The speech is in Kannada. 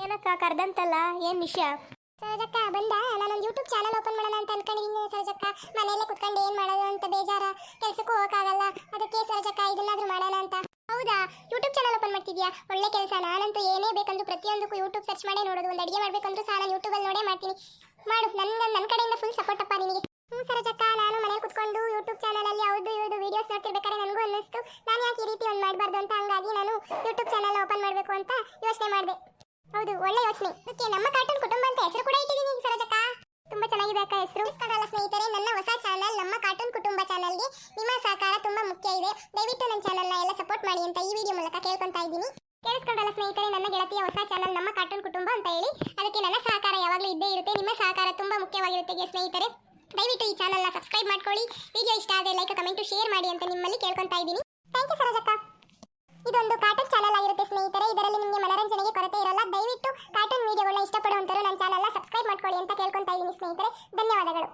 ಏನಕ್ಕ ಕರ್ದಂತಲ್ಲ ಏನ್ ವಿಷಯ? ಸರೋಜಕ್ಕ ಬಂದ ನಾನೊಂದು ಯೂಟ್ಯೂಬ್ ಚಾನಲ್ ಓಪನ್ ಮಾಡೋಣ ಅಂತ ಅನ್ಕೊಂಡಿದ್ದೀನಿ ಸರೋಜಕ್ಕ. ಮನೆಯಲ್ಲೇ ಕುತ್ಕೊಂಡು ಏನ್ ಮಾಡೋದು ಅಂತ ಬೇಜಾರ, ಕೆಲ್ಸಕ್ಕೂ ಹೋಗಕ್ಕಾಗಲ್ಲ. ಅದಕ್ಕೆ ಸರೋಜಕ್ಕ ಇದನ್ನಾದ್ರೂ ಮಾಡೋಣ ಅಂತ. ಹೌದಾ, ಯೂಟ್ಯೂಬ್ ಚಾನಲ್ ಓಪನ್ ಮಾಡ್ತಿದ್ಯಾ? ಒಳ್ಳೆ ಕೆಲಸ. ನಾನಂತೂ ಏನೇ ಬೇಕಂದ್ರೂ ಪ್ರತಿಯೊಂದಕ್ಕೂ ಯೂಟ್ಯೂಬ್ ಸರ್ಚ್ ಮಾಡೇ ನೋಡೋದು. ಒಂದು ಅಡಿಗೆ ಮಾಡ್ಬೇಕಂದ್ರೂ ಸಹ ನಾನು ಯೂಟ್ಯೂಬಲ್ಲಿ ನೋಡೇ ಮಾಡ್ತೀನಿ. ಮಾಡು, ನನ್ನ ಕಡೆಯಿಂದ ಫುಲ್ ಸಪೋರ್ಟ್ ಅಪ್ಪ ನಿನಗೆ. ಸರೋಜಕ್ಕ, ನಾನು ಮನೇಲಿ ಕುತ್ಕೊಂಡು ಯೂಟ್ಯೂಬ್ ಚಾನಲ್ ಅಲ್ಲಿ ಯಾವ್ದು ಇವ್ರದ್ದು ವಿಡಿಯೋಸ್ ನೋಡ್ತಿರ್ಬೇಕಾದ್ರೆ ನನಗೂ ಅನ್ನಿಸ್ತು ನಾನು ಯಾಕೆ ಈ ರೀತಿ ಒಂದು ಮಾಡಬಾರ್ದು ಅಂತ. ಹಂಗಾಗಿ ನಾನು ಯೂಟ್ಯೂಬ್ ಚಾನಲ್ ಓಪನ್ ಮಾಡಬೇಕು ಅಂತ ಯೋಚನೆ ಮಾಡಿದೆ. ಹೌದು, ಒಳ್ಳೆ ಯೋಚನೆ. ಅದಕ್ಕೆ ನಮ್ಮ ಕಾರ್ಟೂನ್ ಕುಟುಂಬ ಅಂತ ಹೆಸರು ಕೂಡ ಇಟ್ಟಿದ್ದೀನಿ ಸರೋಜಕ್ಕ. ತುಂಬಾ ಚೆನ್ನಾಗಿದೆ ಅಕ್ಕ ಹೆಸರು. ಇಷ್ಟಲ್ಲ ಸ್ನೇಹಿತರೆ, ನನ್ನ ಹೊಸ ಚಾನಲ್ ನಮ್ಮ ಕಾರ್ಟೂನ್ ಕುಟುಂಬ ಚಾನಲ್ಗೆ ನಿಮ್ಮ ಸಹಕಾರ ತುಂಬಾ ಮುಖ್ಯ ಇದೆ. ದಯವಿಟ್ಟು ನನ್ನ ಚಾನಲ್ನ ಎಲ್ಲ ಸಪೋರ್ಟ್ ಮಾಡಿ ಅಂತ ಈ ವಿಡಿಯೋ ಮೂಲಕ ಕೇಳ್ಕೊಂತಾ ಇದ್ದೀನಿ. ಕೇಳಿಸ್ಕೊಂಡಲ್ಲ ಸ್ನೇಹಿತರೆ, ನನ್ನ ಗೆಳತಿಯ ಹೊಸ ಚಾನಲ್ ನಮ್ಮ ಕಾರ್ಟೂನ್ ಕುಟುಂಬ ಅಂತ ಹೇಳಿ. ಅದಕ್ಕೆ ನನ್ನ ಸಹಕಾರ ಯಾವಾಗಲೂ ಇದ್ದೇ ಇರುತ್ತೆ. ನಿಮ್ಮ ಸಹಕಾರ ತುಂಬಾ ಮುಖ್ಯವಾಗಿರುತ್ತೆ ಸ್ನೇಹಿತರೆ. ದಯವಿಟ್ಟು ಈ ಚಾನಲ್ನ ಸಬ್ಸ್ಕ್ರೈಬ್ ಮಾಡ್ಕೊಳ್ಳಿ. ವಿಡಿಯೋ ಇಷ್ಟ ಆದರೆ ಲೈಕ್, ಕಮೆಂಟ್, ಶೇರ್ ಮಾಡಿ ಅಂತ ನಿಮ್ಮಲ್ಲಿ ಕೇಳ್ಕೊಂತಾ ಇದ್ದೀನಿ. ಥ್ಯಾಂಕ್ ಯು ಸರೋಜಕ್ಕ. ಇದೊಂದು ಕಾರ್ಟೂನ್ ಚಾನಲ್ ಆಗಿರುತ್ತೆ ಸ್ನೇಹಿತರೆ. ಇದರಲ್ಲಿ ನಿಮಗೆ ಮನರಂಜನೆಗೆ ಕೊರತೆ ಇರಲ್ಲ. ದಯವಿಟ್ಟು ಕಾರ್ಟೂನ್ ವಿಡಿಯೋಗಳನ್ನ ಇಷ್ಟಪಡುವಂತರು ನನ್ನ ಚಾನಲ್ನ ಸಬ್ಸ್ಕ್ರೈಬ್ ಮಾಡ್ಕೊಳ್ಳಿ ಅಂತ ಕೇಳ್ಕೊಂತಾ ಇದ್ದೀನಿ ಸ್ನೇಹಿತರೆ. ಧನ್ಯವಾದಗಳು.